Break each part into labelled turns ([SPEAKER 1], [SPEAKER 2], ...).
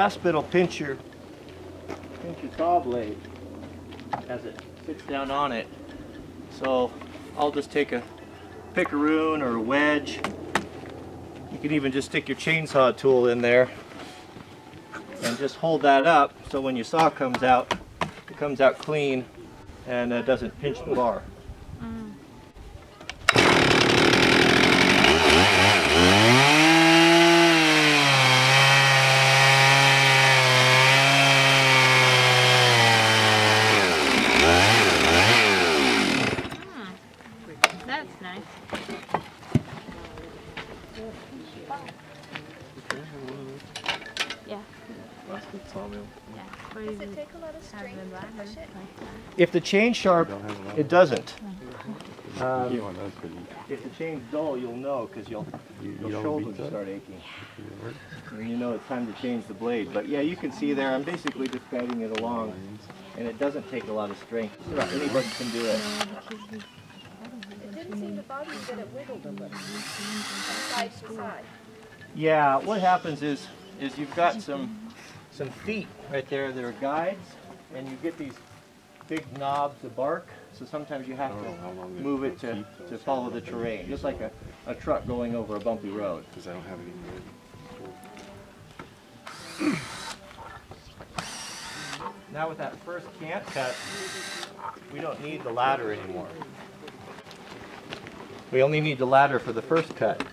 [SPEAKER 1] last bit will pinch your saw blade as it sits down on it. So I'll just take a pickaroon or a wedge. You can even just stick your chainsaw tool in there and just hold that up so when your saw comes out, it comes out clean and doesn't pinch the bar.
[SPEAKER 2] That's nice. Yeah.
[SPEAKER 3] Does it take a lot of strength to push it?
[SPEAKER 1] If the chain's sharp, it doesn't. If the chain's dull, you'll know because your shoulders will start aching. And you know it's time to change the blade. But yeah, you can see there, I'm basically just guiding it along, and it doesn't take a lot of strength. Anybody can do it.
[SPEAKER 3] It didn't seem to bother you that it wiggled a little, side to side.
[SPEAKER 1] Yeah, what happens is you've got some feet right there that are guides, and you get these big knobs of bark, so sometimes you have to move it to follow the terrain, just like a truck going over a bumpy road.
[SPEAKER 4] Because I don't have any wood.
[SPEAKER 1] Now with that first cant cut, we don't need the ladder anymore. We only need the ladder for the first cut.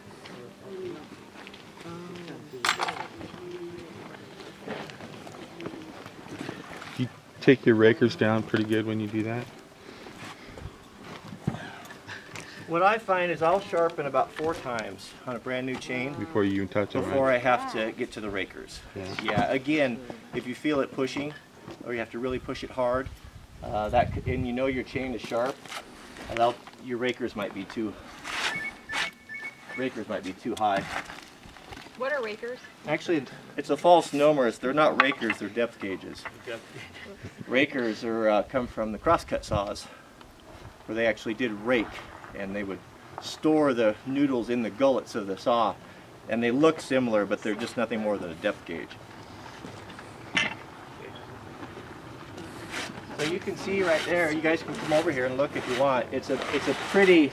[SPEAKER 4] You take your rakers down pretty good when you do that?
[SPEAKER 1] What I find is I'll sharpen about 4 times on a brand new chain
[SPEAKER 4] Before you even touch them, right?
[SPEAKER 1] before I have to get to the rakers.
[SPEAKER 4] Yeah.
[SPEAKER 1] Again, if you feel it pushing, or you have to really push it hard, and you know your chain is sharp, your rakers might be too high.
[SPEAKER 3] What are rakers?
[SPEAKER 1] Actually, it's a false nomer. They're not rakers, they're depth gauges. Rakers come from the crosscut saws, where they actually did rake, and they would store the noodles in the gullets of the saw, and they look similar, but they're just nothing more than a depth gauge. So you can see right there, you guys can come over here and look if you want. It's a pretty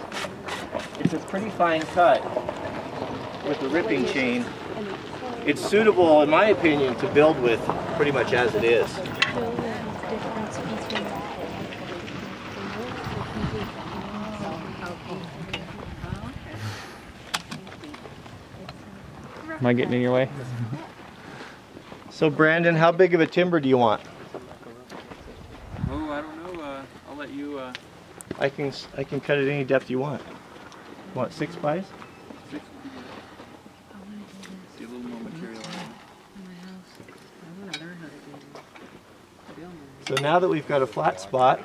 [SPEAKER 1] fine cut with the ripping chain. It's suitable, in my opinion, to build with pretty much as it is.
[SPEAKER 5] Am I getting in your way?
[SPEAKER 1] So Brandon, how big of a timber do you want?
[SPEAKER 5] Oh, I don't know. I'll let you.
[SPEAKER 1] I can cut it any depth you want. You want 6 by?
[SPEAKER 5] See a little more material.
[SPEAKER 1] So now that we've got a flat spot,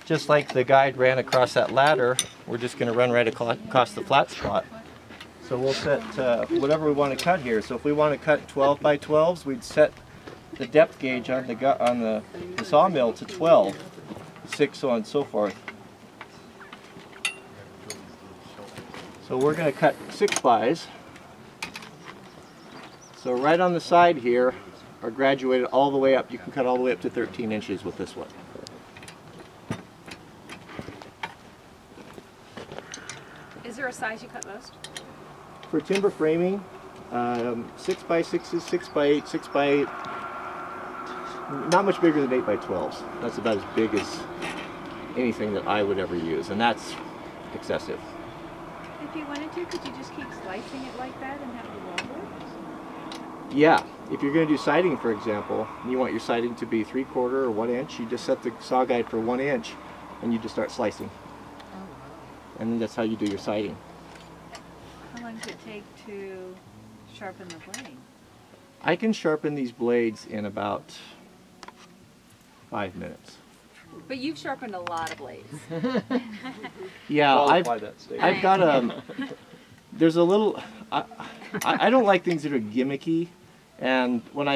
[SPEAKER 1] just like the guide ran across that ladder, we're just going to run right across the flat spot. So we'll set whatever we want to cut here. So if we want to cut 12 by 12s, we'd set the depth gauge on the sawmill to 12, 6, so on and so forth. So we're going to cut 6 bys. So right on the side here are graduated all the way up. You can cut all the way up to 13 inches with this one.
[SPEAKER 3] Is there a size you cut most?
[SPEAKER 1] For timber framing, 6 by 6s, 6 by 8, 6 by 8. Not much bigger than 8 by 12s. That's about as big as anything that I would ever use, and that's excessive.
[SPEAKER 3] If you wanted to, could you just keep slicing it like that and have it longer?
[SPEAKER 1] Yeah, if you're going to do siding, for example, and you want your siding to be 3/4 or 1 inch, you just set the saw guide for 1 inch, and you just start slicing. And that's how you do your siding.
[SPEAKER 3] How long does it take to sharpen the blade?
[SPEAKER 1] I can sharpen these blades in about 5 minutes.
[SPEAKER 3] But you've sharpened a lot of blades.
[SPEAKER 1] Yeah, I've got there's a little, I don't like things that are gimmicky, and when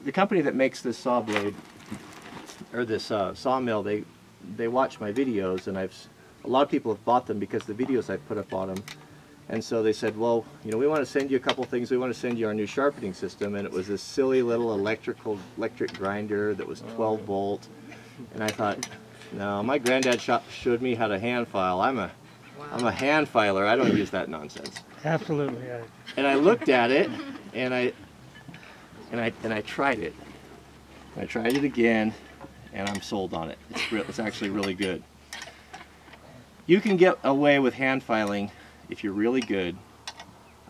[SPEAKER 1] the company that makes this saw blade, or this sawmill, they watch my videos, and a lot of people have bought them because the videos I've put up on them, And so they said, well, you know, we want to send you a couple things. We want to send you our new sharpening system. And it was this silly little electric grinder that was 12 volt. And I thought, no, my granddad showed me how to hand file. I'm a hand filer. I don't use that nonsense.
[SPEAKER 2] Absolutely.
[SPEAKER 1] And I looked at it, and I tried it. I tried it again, and I'm sold on it. It's actually really good. You can get away with hand filing if you're really good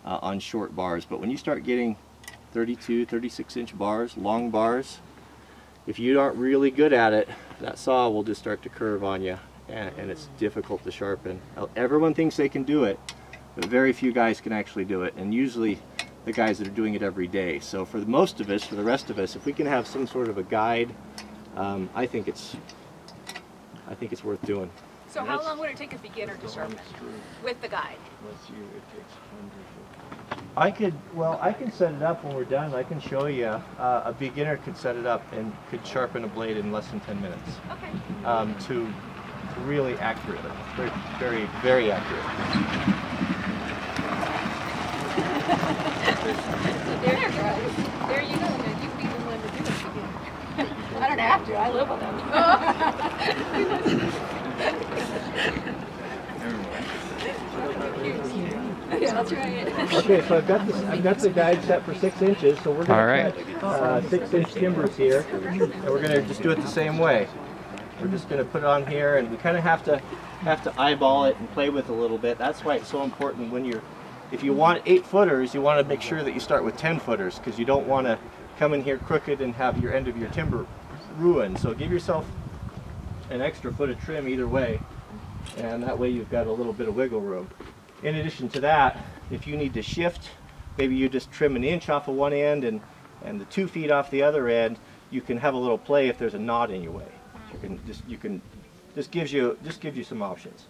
[SPEAKER 1] on short bars, but when you start getting 32, 36-inch bars, long bars, if you aren't really good at it, that saw will just start to curve on you, and it's difficult to sharpen. Everyone thinks they can do it, but very few guys can actually do it, and usually the guys that are doing it every day. So for most of us, for the rest of us, if we can have some sort of a guide, I think it's worth doing.
[SPEAKER 3] So how long would it take a beginner to sharpen with the guide?
[SPEAKER 1] I can set it up when we're done. I can show you. A beginner could set it up and could sharpen a blade in less than 10 minutes.
[SPEAKER 3] Okay.
[SPEAKER 1] To really accurately, very, very accurate.
[SPEAKER 3] There you go. There you go. Now you be the one to do it. I don't have to. I live with them. Yeah, I'll try it.
[SPEAKER 1] Okay, so I've got the guide set for 6 inches. So we're going to cut 6-inch timbers here, and we're going to just do it the same way. We're just going to put it on here, and we kind of have to eyeball it and play with it a little bit. That's why it's so important when if you want 8-footers, you want to make sure that you start with 10-footers, because you don't want to come in here crooked and have your end of your timber ruined. So give yourself an extra foot of trim either way, and that way you've got a little bit of wiggle room. In addition to that, if you need to shift, maybe you just trim an inch off of one end and the 2 feet off the other end, you can have a little play if there's a knot in your way. Just gives you some options.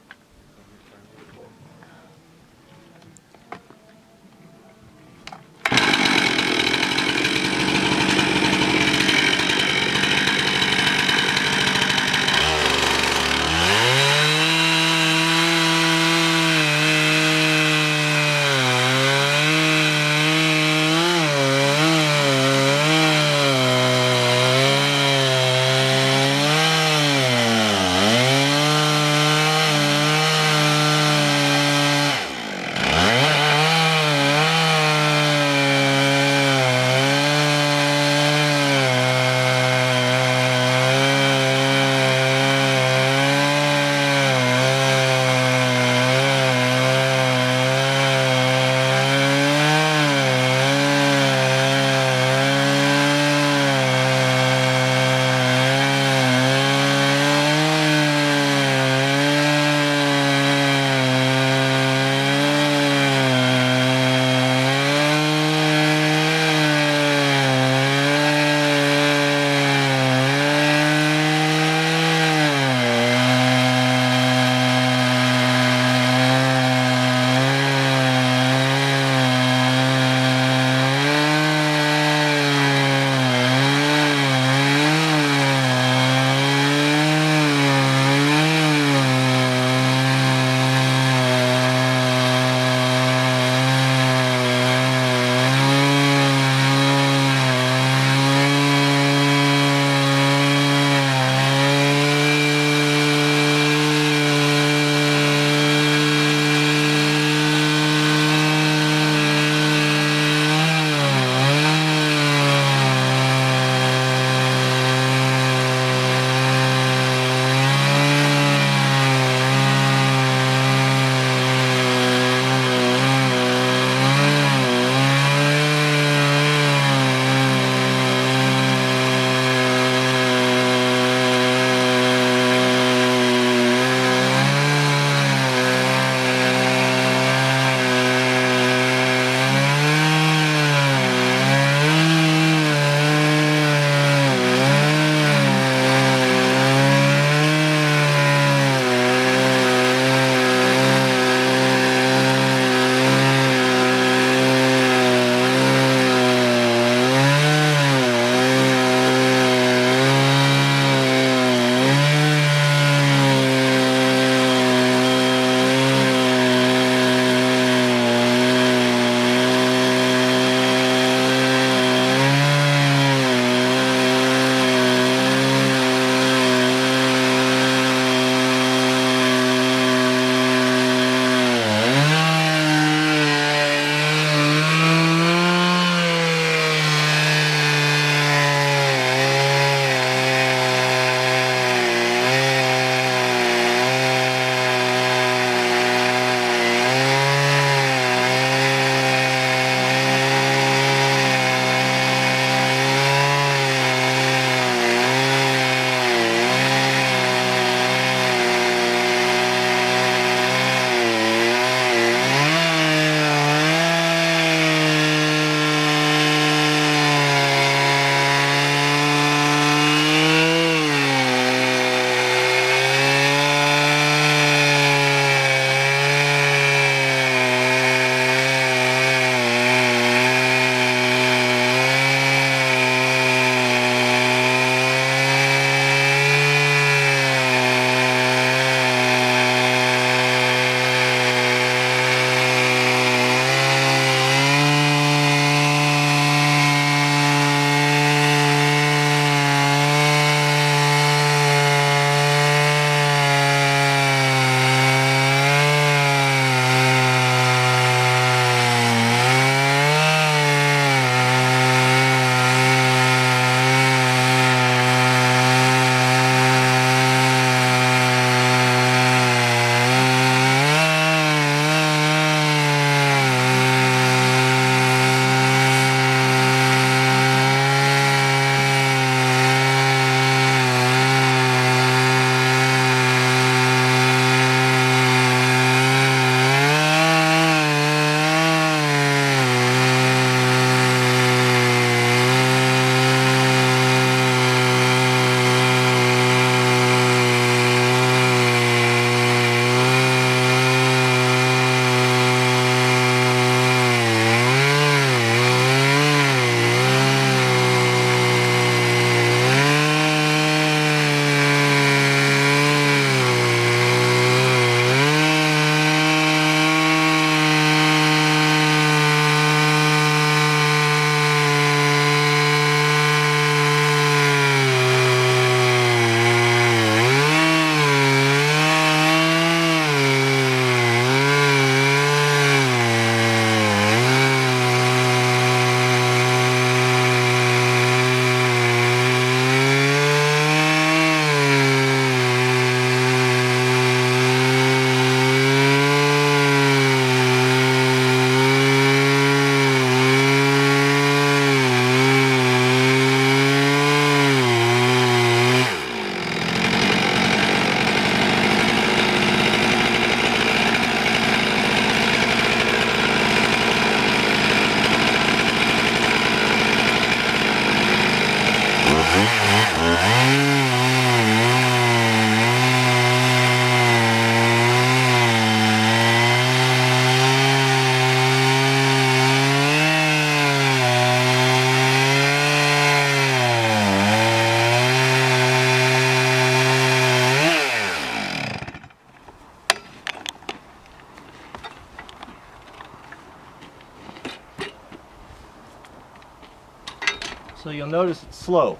[SPEAKER 1] So you'll notice it's slow,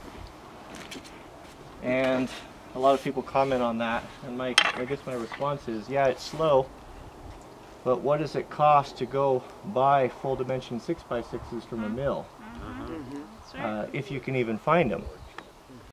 [SPEAKER 1] and a lot of people comment on that, and I guess my response is, yeah, it's slow, but what does it cost to go buy full dimension 6x6s from a mill, if you can even find them?